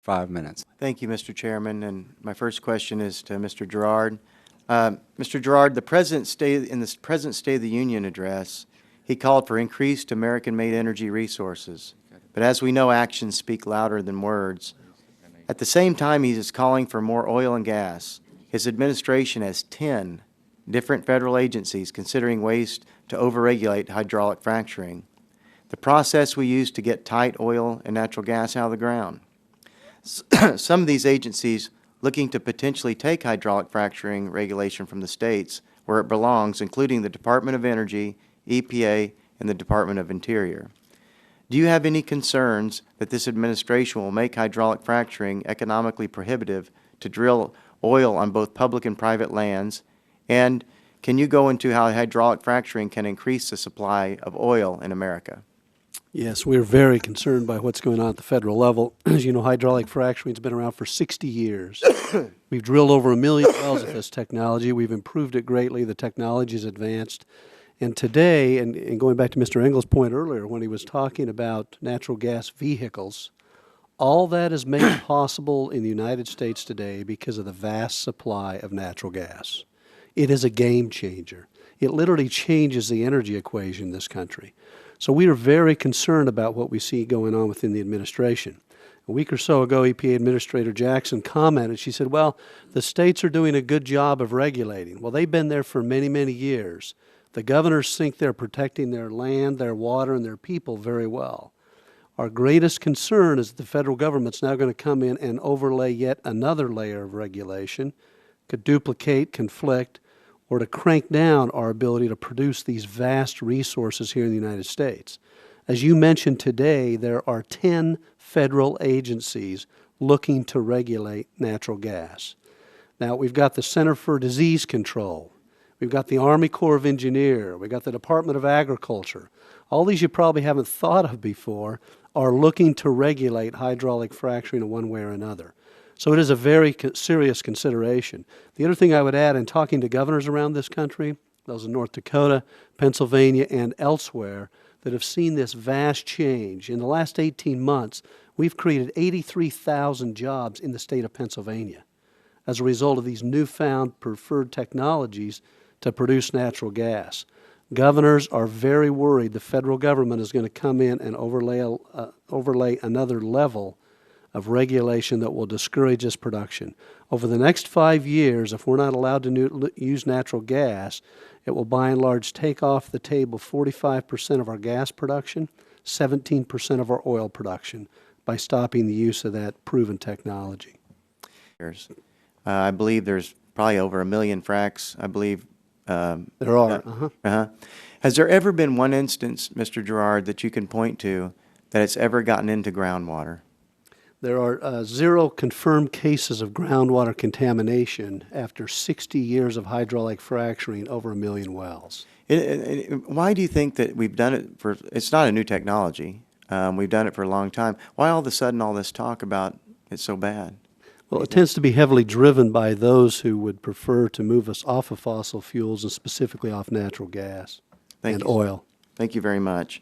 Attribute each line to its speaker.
Speaker 1: 5 minutes.
Speaker 2: Thank you, Mr. Chairman. And my first question is to Mr. Gerard. Mr. Gerard, in the present State of the Union address, he called for increased American-made energy resources. But as we know, actions speak louder than words. At the same time, he is calling for more oil and gas. His administration has 10 different federal agencies considering ways to overregulate hydraulic fracturing, the process we use to get tight oil and natural gas out of the ground. Some of these agencies looking to potentially take hydraulic fracturing regulation from the states where it belongs, including the Department of Energy, EPA, and the Department of Interior. Do you have any concerns that this administration will make hydraulic fracturing economically prohibitive to drill oil on both public and private lands? And can you go into how hydraulic fracturing can increase the supply of oil in America?
Speaker 3: Yes, we're very concerned by what's going on at the federal level. As you know, hydraulic fracturing has been around for 60 years. We've drilled over 1 million wells with this technology. We've improved it greatly. The technology has advanced. And today, and going back to Mr. Engel's point earlier when he was talking about natural gas vehicles, all that is made possible in the United States today because of the vast supply of natural gas. It is a game changer. It literally changes the energy equation in this country. So we are very concerned about what we see going on within the administration. A week or so ago, EPA Administrator Jackson commented, she said, well, the states are doing a good job of regulating. Well, they've been there for many, many years. The governors think they're protecting their land, their water, and their people very well. Our greatest concern is that the federal government's now going to come in and overlay yet another layer of regulation, could duplicate, conflict, or to crank down our ability to produce these vast resources here in the United States. As you mentioned today, there are 10 federal agencies looking to regulate natural gas. Now, we've got the Center for Disease Control. We've got the Army Corps of Engineers. We've got the Department of Agriculture. All these you probably haven't thought of before are looking to regulate hydraulic fracturing in one way or another. So it is a very serious consideration. The other thing I would add in talking to governors around this country, those in North Dakota, Pennsylvania, and elsewhere, that have seen this vast change. In the last 18 months, we've created 83,000 jobs in the state of Pennsylvania as a result of these newfound preferred technologies to produce natural gas. Governors are very worried the federal government is going to come in and overlay another level of regulation that will discourage this production. Over the next 5 years, if we're not allowed to use natural gas, it will by and large take off the table 45% of our gas production, 17% of our oil production by stopping the use of that proven technology.
Speaker 2: I believe there's probably over 1 million fracs, I believe.
Speaker 3: There are.
Speaker 2: Has there ever been one instance, Mr. Gerard, that you can point to that it's ever gotten into groundwater?
Speaker 3: There are 0 confirmed cases of groundwater contamination after 60 years of hydraulic fracturing over 1 million wells.
Speaker 2: Why do you think that we've done it for, it's not a new technology, we've done it for a long time. Why all of a sudden all this talk about it's so bad?
Speaker 3: Well, it tends to be heavily driven by those who would prefer to move us off of fossil fuels and specifically off natural gas and oil.
Speaker 2: Thank you very much.